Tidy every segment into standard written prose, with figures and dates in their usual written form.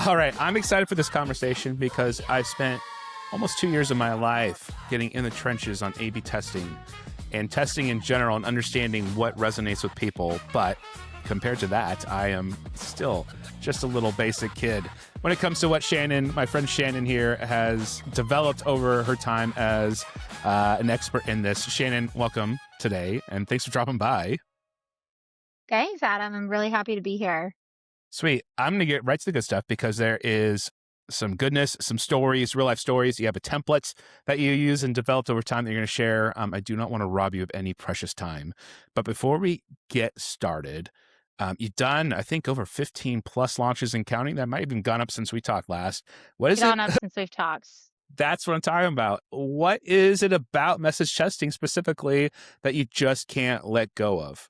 All right, I'm excited for this conversation because I've spent almost 2 years of my life getting in the trenches on A/B testing and testing in general and understanding what resonates with people. But compared to that, I am still just a little basic kid when it comes to what Shannon, my friend Shannon here, has developed over her time as an expert in this. Shannon, welcome today, and thanks for dropping by. Thanks, Adam. I'm really happy to be here. Sweet. I'm going to get right to the good stuff because there is some goodness, some stories, real life stories. You have a template that you use and developed over time that you're going to share. I do not want to rob you of any precious time. But before we get started, you've done, I think, over 15 plus launches and counting. That might have even gone up since we talked last. What is it? Gone up since we've talked. That's what I'm talking about. What is it about message testing specifically that you just can't let go of?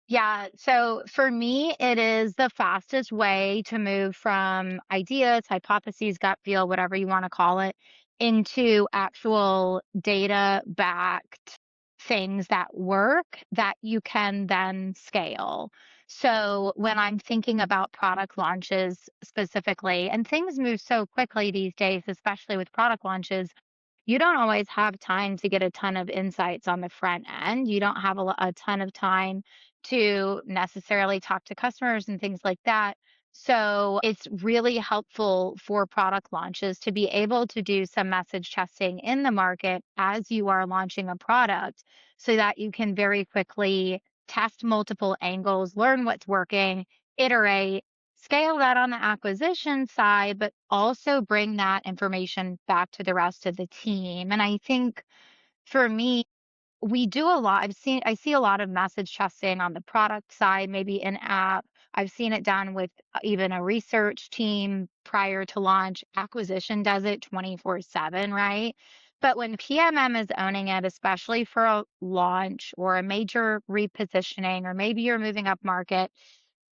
Yeah. So for me, it is the fastest way to move from ideas, hypotheses, gut feel, whatever you want to call it, into actual data backed things that work that you can then scale. So when I'm thinking about product launches specifically, and things move so quickly these days, especially with product launches, you don't always have time to get a ton of insights on the front end. You don't have a ton of time to necessarily talk to customers and things like that. So it's really helpful for product launches to be able to do some message testing in the market as you are launching a product so that you can very quickly test multiple angles, learn what's working, iterate, scale that on the acquisition side, but also bring that information back to the rest of the team. And I think for me, we do a lot. I see a lot of message testing on the product side, maybe in app. I've seen it done with even a research team prior to launch. Acquisition does it 24/7, right? But when PMM is owning it, especially for a launch or a major repositioning, or maybe you're moving up market,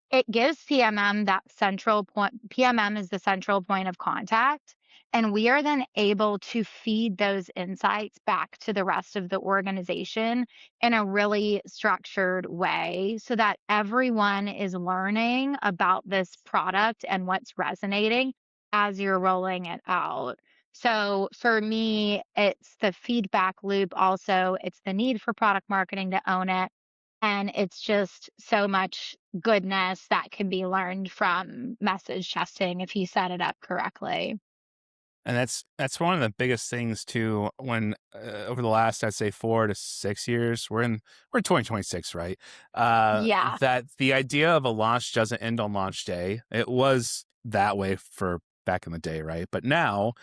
it gives PMM that central point. PMM is the central point of contact. And we are then able to feed those insights back to the rest of the organization in a really structured way so that everyone is learning about this product and what's resonating as you're rolling it out. So for me, it's the feedback loop. Also, it's the need for product marketing to own it. And it's just so much goodness that can be learned from message testing if you set it up correctly. And that's one of the biggest things too. When over the last, I'd say 4 to 6 years, we're in 2026, right? Yeah, That the idea of a launch doesn't end on launch day. It was that way for back in the day, right? But now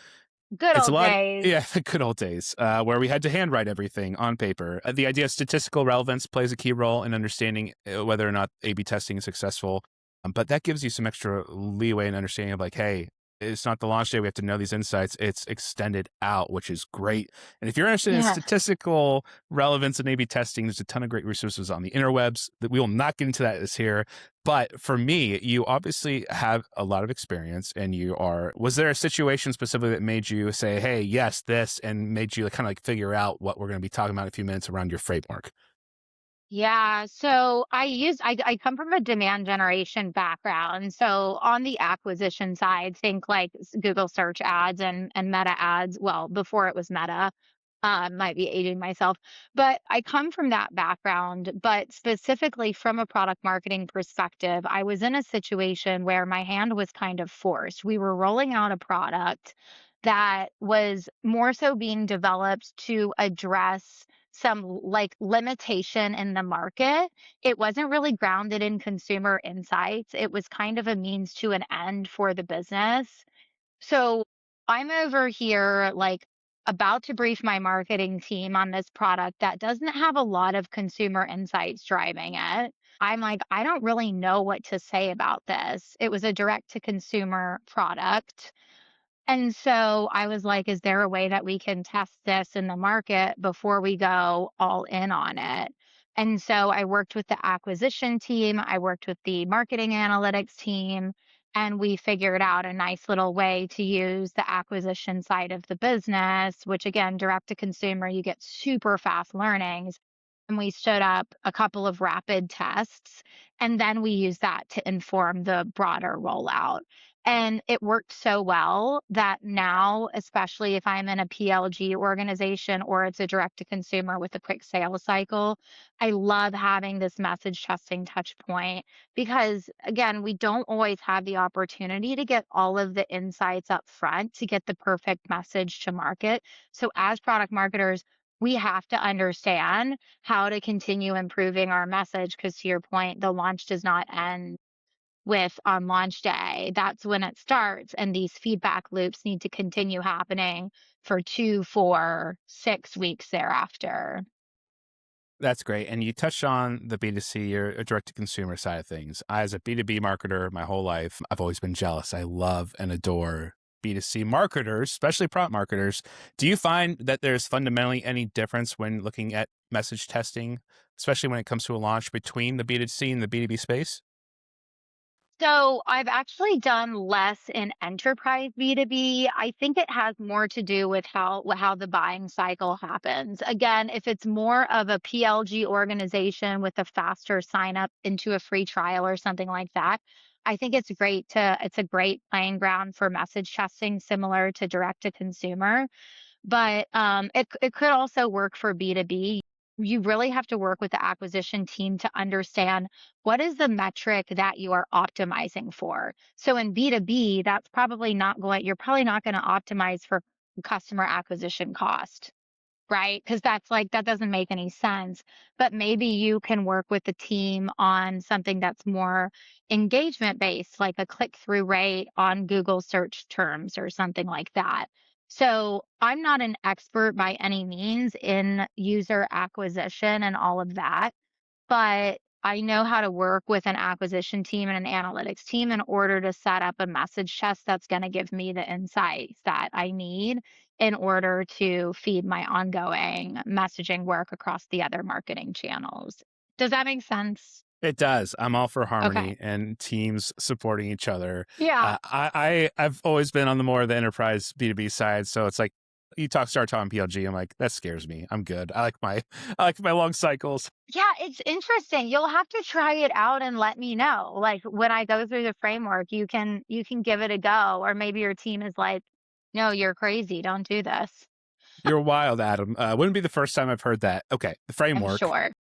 good it's a old lot. days. Yeah, the good old days where we had to handwrite everything on paper. The idea of statistical relevance plays a key role in understanding whether or not A/B testing is successful. But that gives you some extra leeway and understanding of like, hey, it's not the launch day. We have to know these insights. It's extended out, which is great. And if you're interested in Yeah. statistical relevance and A/B testing, there's a ton of great resources on the interwebs that we will not get into that this here. But for me, you obviously have a lot of experience and was there a situation specifically that made you say, hey, yes, this, and made you kind of like figure out what we're going to be talking about in a few minutes around your framework? Yeah. So I come from a demand generation background. So on the acquisition side, think like Google search ads and Meta ads. Well, before it was Meta, might be aging myself, but I come from that background. But specifically from a product marketing perspective, I was in a situation where my hand was kind of forced. We were rolling out a product that was more so being developed to address some like limitation in the market. It wasn't really grounded in consumer insights. It was kind of a means to an end for the business. So I'm over here, like, about to brief my marketing team on this product that doesn't have a lot of consumer insights driving it. I'm like, I don't really know what to say about this. It was a direct to consumer product. And so I was like, is there a way that we can test this in the market before we go all in on it? And so I worked with the acquisition team, I worked with the marketing analytics team, and we figured out a nice little way to use the acquisition side of the business, which again, direct to consumer, you get super fast learnings. and we stood up a couple of rapid tests, and then we used that to inform the broader rollout. And it worked so well that now, especially if I'm in a PLG organization or it's a direct to consumer with a quick sales cycle, I love having this message testing touch point because, again, we don't always have the opportunity to get all of the insights up front to get the perfect message to market. So, as product marketers, we have to understand how to continue improving our message because, to your point, the launch does not end with on launch day. That's when it starts. And these feedback loops need to continue happening for 2, 4, 6 weeks thereafter. That's great. And you touched on the B2C or direct to consumer side of things. I, as a B2B marketer, my whole life, I've always been jealous. I love and adore B2C marketers, especially prop marketers. Do you find that there's fundamentally any difference when looking at message testing, especially when it comes to a launch between the B2C and the B2B space? So I've actually done less in enterprise B2B. I think it has more to do with how the buying cycle happens. Again, if it's more of a PLG organization with a faster sign up into a free trial or something like that, I think it's a great playing ground for message testing similar to direct to consumer. But, it could also work for B2B. You really have to work with the acquisition team to understand what is the metric that you are optimizing for. So in B2B, you're probably not gonna optimize for customer acquisition cost. Right? Because that doesn't make any sense. But maybe you can work with the team on something that's more engagement based, like a click through rate on Google search terms or something like that. So I'm not an expert by any means in user acquisition and all of that, but I know how to work with an acquisition team and an analytics team in order to set up a message chest that's going to give me the insights that I need in order to feed my ongoing messaging work across the other marketing channels. Does that make sense? It does. I'm all for Okay. harmony and teams supporting each other. Yeah. I've always been on the more of the enterprise B2B side, so it's like start talking PLG. I'm like, that scares me. I'm good. I like my long cycles. Yeah, it's interesting. You'll have to try it out and let me know. Like when I go through the framework, you can give it a go or maybe your team is like, "No, you're crazy. Don't do this." You're wild, Adam. Wouldn't be the first time I've heard that. Okay, the I'm framework. sure.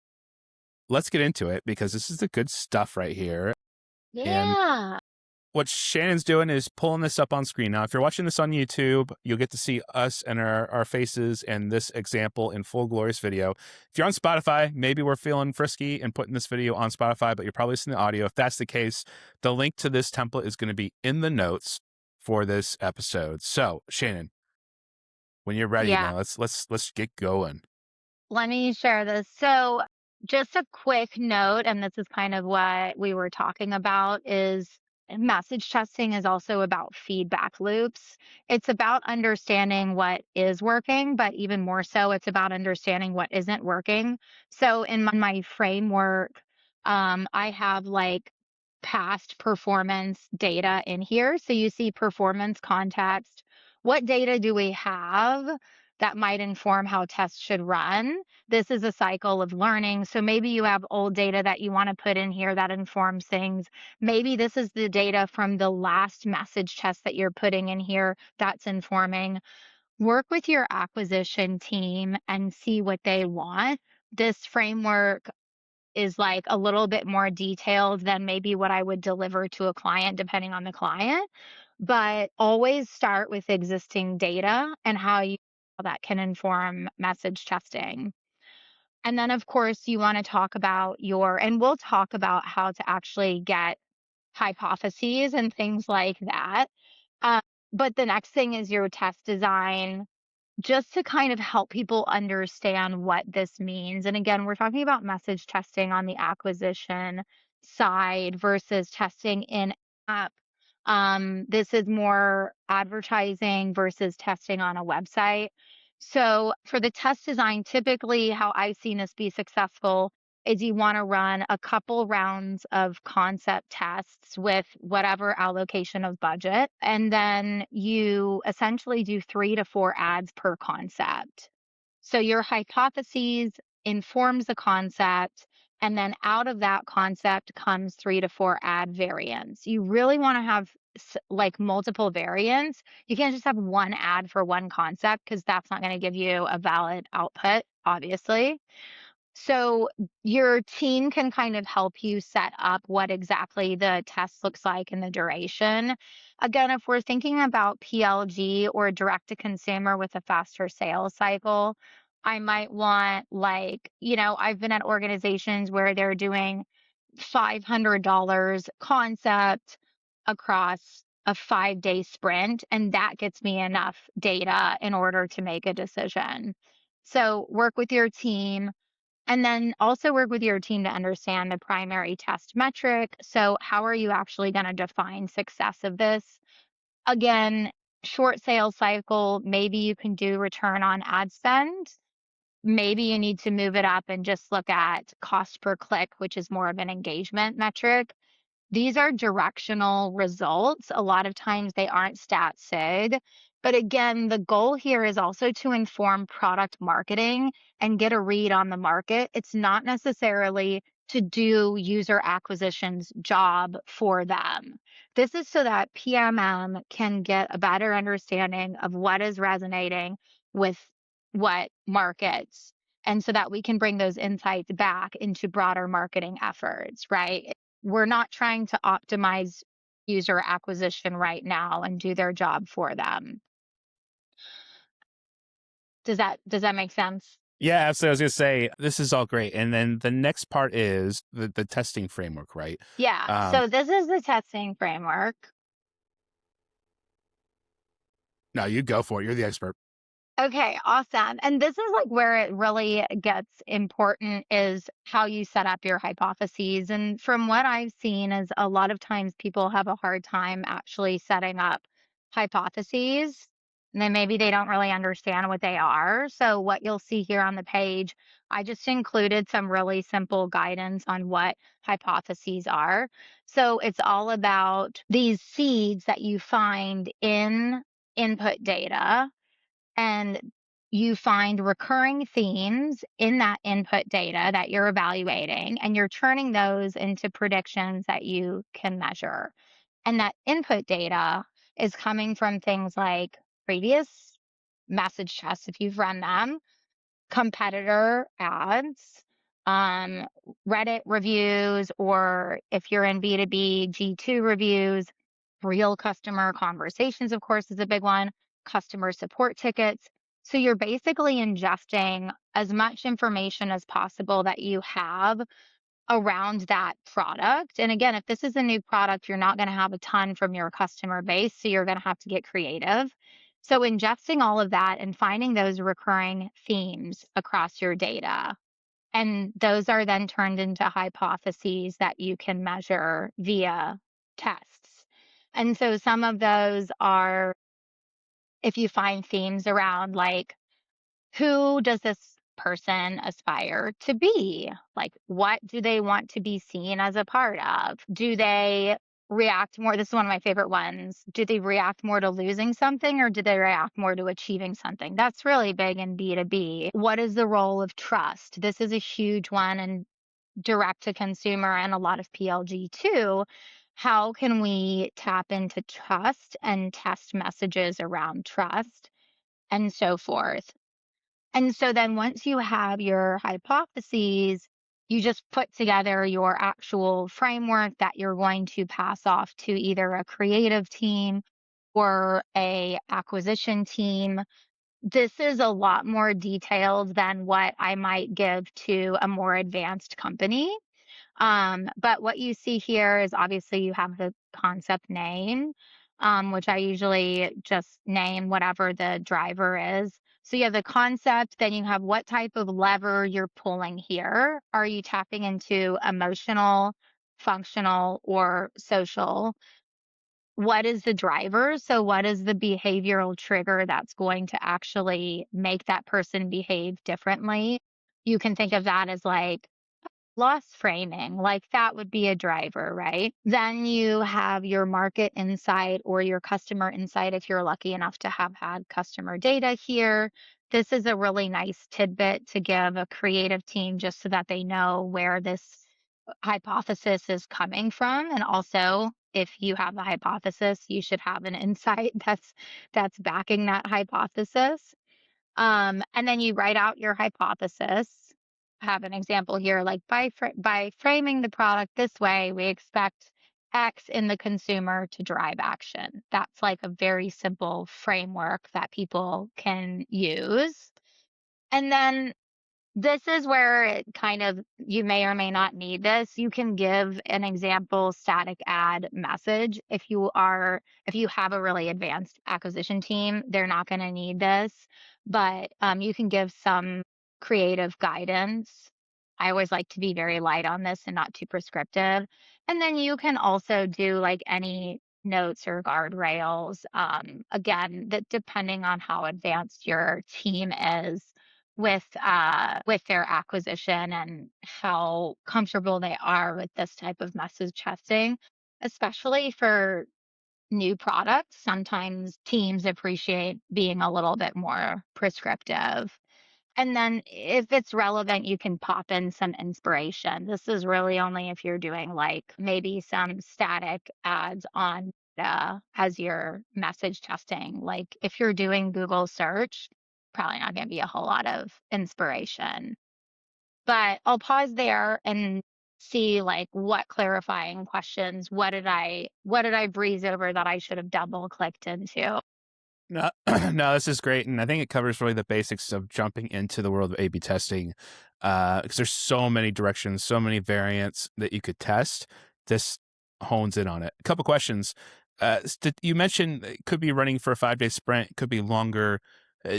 Let's get into it because this is the good stuff right here. And Yeah. what Shannon's doing is pulling this up on screen. Now, if you're watching this on YouTube, you'll get to see us and our faces and this example in full glorious video. If you're on Spotify, maybe we're feeling frisky and putting this video on Spotify, but you're probably listening to audio. If that's the case, the link to this template is going to be in the notes for this episode. So, Shannon, when you're ready, Yeah. man, let's get going. Let me share this. So, just a quick note, and this is kind of what we were talking about, is message testing is also about feedback loops. It's about understanding what is working, but even more so, it's about understanding what isn't working. So, in my framework, I have like past performance data in here. So, you see performance context. What data do we have that might inform how tests should run? This is a cycle of learning. So maybe you have old data that you want to put in here that informs things. Maybe this is the data from the last message test that you're putting in here that's informing. Work with your acquisition team and see what they want. This framework is like a little bit more detailed than maybe what I would deliver to a client, depending on the client. But always start with existing data and how that can inform message testing. And then, of course, you want to talk about and we'll talk about how to actually get hypotheses and things like that. Uh, but the next thing is your test design, just to kind of help people understand what this means. And again, we're talking about message testing on the acquisition side versus testing in app. This is more advertising versus testing on a website. So for the test design, typically how I've seen this be successful is you want to run a couple rounds of concept tests with whatever allocation of budget. And then you essentially do 3 to 4 ads per concept. So your hypotheses informs the concept. And then out of that concept comes 3 to 4 ad variants. You really want to have like multiple variants. You can't just have one ad for one concept because that's not going to give you a valid output, obviously. So your team can kind of help you set up what exactly the test looks like and the duration. Again, if we're thinking about PLG or direct to consumer with a faster sales cycle, I might want like, I've been at organizations where they're doing $500 concept across a 5-day sprint, and that gets me enough data in order to make a decision. So work with your team and then also work with your team to understand the primary test metric. So, how are you actually going to define success of this? Again, short sales cycle, maybe you can do return on ad spend. Maybe you need to move it up and just look at cost per click, which is more of an engagement metric. These are directional results. A lot of times they aren't stat sig. But again, the goal here is also to inform product marketing and get a read on the market. It's not necessarily to do user acquisition's job for them. This is so that PMM can get a better understanding of what is resonating with what markets. And so that we can bring those insights back into broader marketing efforts, right? We're not trying to optimize user acquisition right now and do their job for them. Does that make sense? Yeah, absolutely. I was going to say, this is all great. And then the next part is the testing framework, right? Yeah. Um, So this is the testing framework. no, you go for it. You're the expert. Okay, awesome. And this is like where it really gets important is how you set up your hypotheses. And from what I've seen is a lot of times people have a hard time actually setting up hypotheses. And then maybe they don't really understand what they are. So what you'll see here on the page, I just included some really simple guidance on what hypotheses are. So it's all about these seeds that you find in input data and you find recurring themes in that input data that you're evaluating, and you're turning those into predictions that you can measure. And that input data is coming from things like previous message tests, if you've run them, competitor ads, um, Reddit reviews, or if you're in B2B, G2 reviews, real customer conversations, of course, is a big one, customer support tickets. So you're basically ingesting as much information as possible that you have around that product. And again, if this is a new product, you're not going to have a ton from your customer base. So you're going to have to get creative. So ingesting all of that and finding those recurring themes across your data. And those are then turned into hypotheses that you can measure via tests. And so some of those are if you find themes around like who does this person aspire to be? Like, what do they want to be seen as a part of? Do they react more? This is one of my favorite ones. Do they react more to losing something or do they react more to achieving something? That's really big in B2B. What is the role of trust? This is a huge one in direct to consumer and a lot of PLG too. How can we tap into trust and test messages around trust and so forth? And so then once you have your hypotheses, you just put together your actual framework that you're going to pass off to either a creative team or a acquisition team. This is a lot more detailed than what I might give to a more advanced company. But what you see here is obviously you have the concept name, which I usually just name whatever the driver is. So you have the concept, then you have what type of lever you're pulling here. Are you tapping into emotional, functional, or social? What is the driver? So what is the behavioral trigger that's going to actually make that person behave differently? You can think of that as like loss framing, like that would be a driver, right? Then you have your market insight or your customer insight if you're lucky enough to have had customer data here. this is a really nice tidbit to give a creative team just so that they know where this hypothesis is coming from. And also, if you have a hypothesis, you should have an insight that's backing that hypothesis. And then you write out your hypothesis. Have an example here, like by framing the product this way, we expect X in the consumer to drive action. That's like a very simple framework that people can use. And then this is where it kind of you may or may not need this. You can give an example static ad message. If you have a really advanced acquisition team, they're not going to need this, but you can give some creative guidance. I always like to be very light on this and not too prescriptive. And then you can also do like any notes or guardrails. Again, that depending on how advanced your team is with their acquisition and how comfortable they are with this type of message testing, especially for new products. Sometimes teams appreciate being a little bit more prescriptive. And then if it's relevant, you can pop in some inspiration. This is really only if you're doing like maybe some static ads on as your message testing. Like if you're doing Google search, probably not going to be a whole lot of inspiration. But I'll pause there and see like what clarifying questions, what did I breeze over that I should have double clicked into? No, no, this is great, and I think it covers really the basics of jumping into the world of A/B testing, because there's so many directions, so many variants that you could test. This hones in on it. A couple questions. You mentioned it could be running for a 5-day sprint, it could be longer.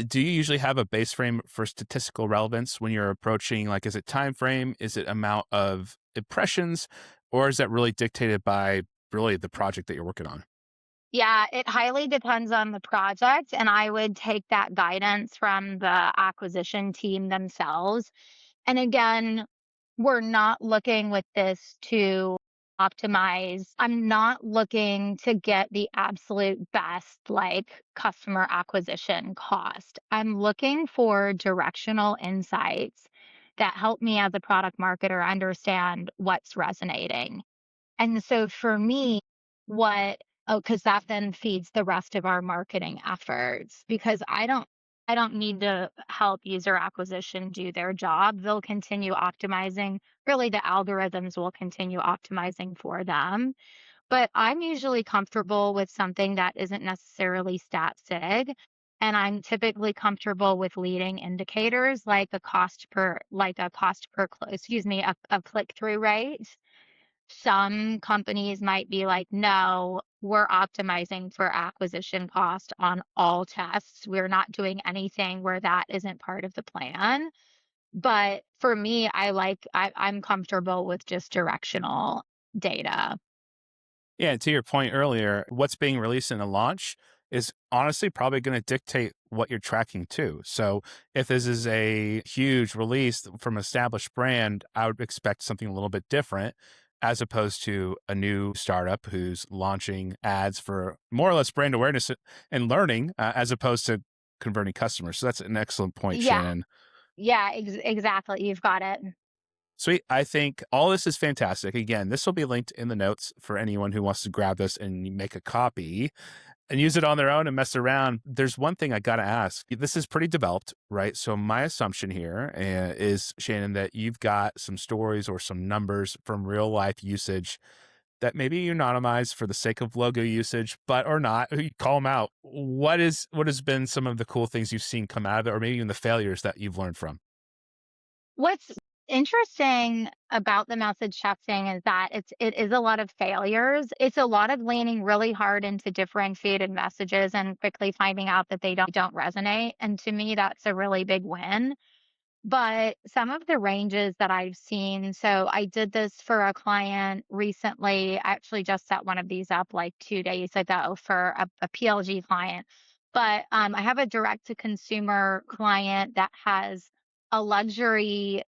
Do you usually have a base frame for statistical relevance when you're approaching? Like, is it time frame? Is it amount of impressions, or is that really dictated by really the project that you're working on? Yeah, it highly depends on the project, and I would take that guidance from the acquisition team themselves. And again, we're not looking with this to optimize. I'm not looking to get the absolute best like customer acquisition cost. I'm looking for directional insights that help me as a product marketer understand what's resonating. And so for me, what because that then feeds the rest of our marketing efforts because I don't need to help user acquisition do their job. They'll continue optimizing. Really, the algorithms will continue optimizing for them. But I'm usually comfortable with something that isn't necessarily stat sig. And I'm typically comfortable with leading indicators like excuse me, a click through rate. Some companies might be like, no, we're optimizing for acquisition cost on all tests. We're not doing anything where that isn't part of the plan. But for me, I'm comfortable with just directional data. Yeah, and to your point earlier, what's being released in a launch is honestly probably going to dictate what you're tracking too. So if this is a huge release from an established brand, I would expect something a little bit different as opposed to a new startup who's launching ads for more or less brand awareness and learning as opposed to converting customers. So that's an excellent point, Yeah, Shannon. yeah, exactly. You've got it. Sweet. I think all this is fantastic. Again, this will be linked in the notes for anyone who wants to grab this and make a copy and use it on their own and mess around. There's one thing I got to ask. This is pretty developed, right? So my assumption here is, Shannon, that you've got some stories or some numbers from real life usage that maybe you anonymize for the sake of logo usage, but or not. You call them out. What has been some of the cool things you've seen come out of it, or maybe even the failures that you've learned from? What's interesting about the message testing is that it is a lot of failures. It's a lot of leaning really hard into differentiated messages and quickly finding out that they don't resonate. And to me, that's a really big win. But some of the ranges that I've seen, so I did this for a client recently. I actually just set one of these up like 2 days ago for a PLG client. But I have a direct to consumer client that has a luxury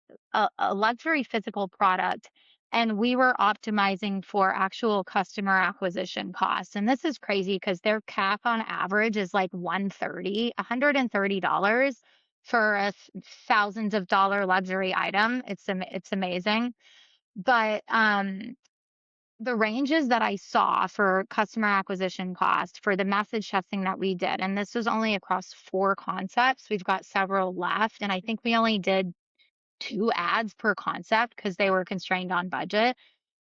physical product. And we were optimizing for actual customer acquisition costs. And this is crazy because their CAC on average is like $130. for a thousands of dollar luxury item. It's amazing. But the ranges that I saw for customer acquisition cost for the message testing that we did, and this was only across 4 concepts. We've got several left, and I think we only did 2 ads per concept because they were constrained on budget.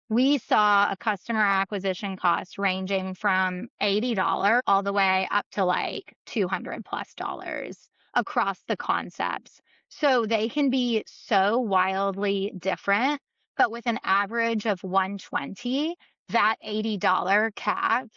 We saw a customer acquisition cost ranging from $80 all the way up to like $200 plus dollars across the concepts. So they can be so wildly different, but with an average of 120, that $80 CAC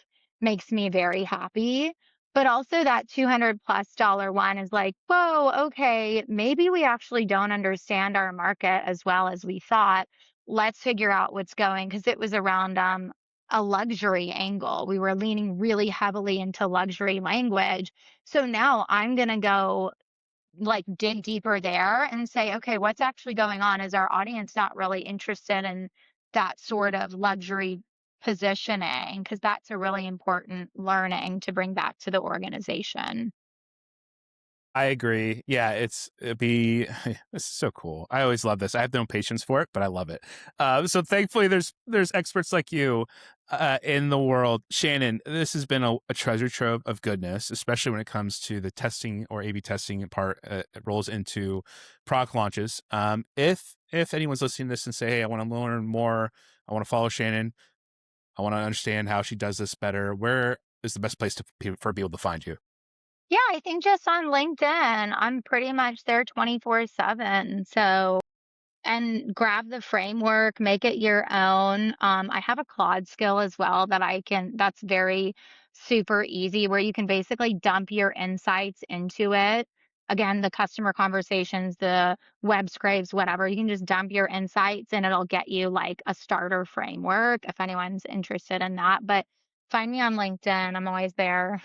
makes me very happy. But also that $200 plus dollar one is like, whoa, okay, maybe we actually don't understand our market as well as we thought. Let's figure out what's going, because it was around a luxury angle. We were leaning really heavily into luxury language. So now I'm going to go like dig deeper there and say, okay, what's actually going on? Is our audience not really interested in that sort of luxury positioning? Because that's a really important learning to bring back to the organization. I agree. Yeah, it'd be this is so cool. I always love this. I have no patience for it, but I love it. So thankfully, there's experts like you in the world. Shannon, this has been a treasure trove of goodness, especially when it comes to the testing or A/B testing part. It rolls into product launches. If anyone's listening to this and say, "Hey, I want to learn more. I want to follow Shannon. I want to understand how she does this better," where is the best place for people to find you? Yeah, I think just on LinkedIn, I'm pretty much there 24/7. So, and grab the framework, make it your own. I have a Claude skill as well that's very super easy, where you can basically dump your insights into it. Again, the customer conversations, the web scrapes, whatever, you can just dump your insights and it'll get you like a starter framework if anyone's interested in that. But find me on LinkedIn. I'm always there.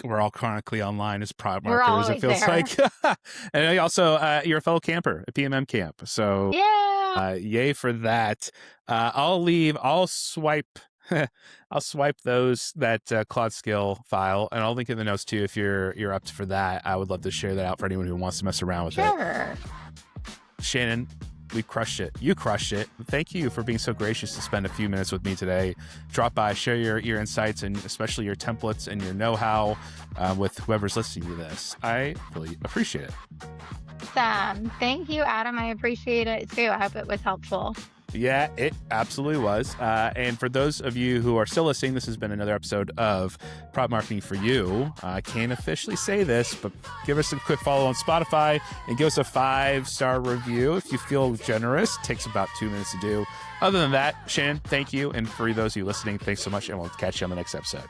We're all chronically online as product We're marketers, it always feels there. like. And also, you're a fellow camper at PMM camp. So Yeah. yay for that. I'll swipe, I'll swipe that Claude skill file, and I'll link in the notes too if you're up for that. I would love to share that out for anyone who wants to mess around with it. Sure. Shannon, we crushed it. You crushed it. Thank you for being so gracious to spend a few minutes with me today. Drop by, share your insights, and especially your templates and your know-how with whoever's listening to this. I really appreciate it. Awesome. Thank you, Adam. I appreciate it too. I hope it was helpful. Yeah, it absolutely was. And for those of you who are still listening, this has been another episode of Product Marketing for You. I can't officially say this, but give us a quick follow on Spotify and give us a 5-star review if you feel generous. It takes about 2 minutes to do. Other than that, Shannon, thank you. And for those of you listening, thanks so much, and we'll catch you on the next episode.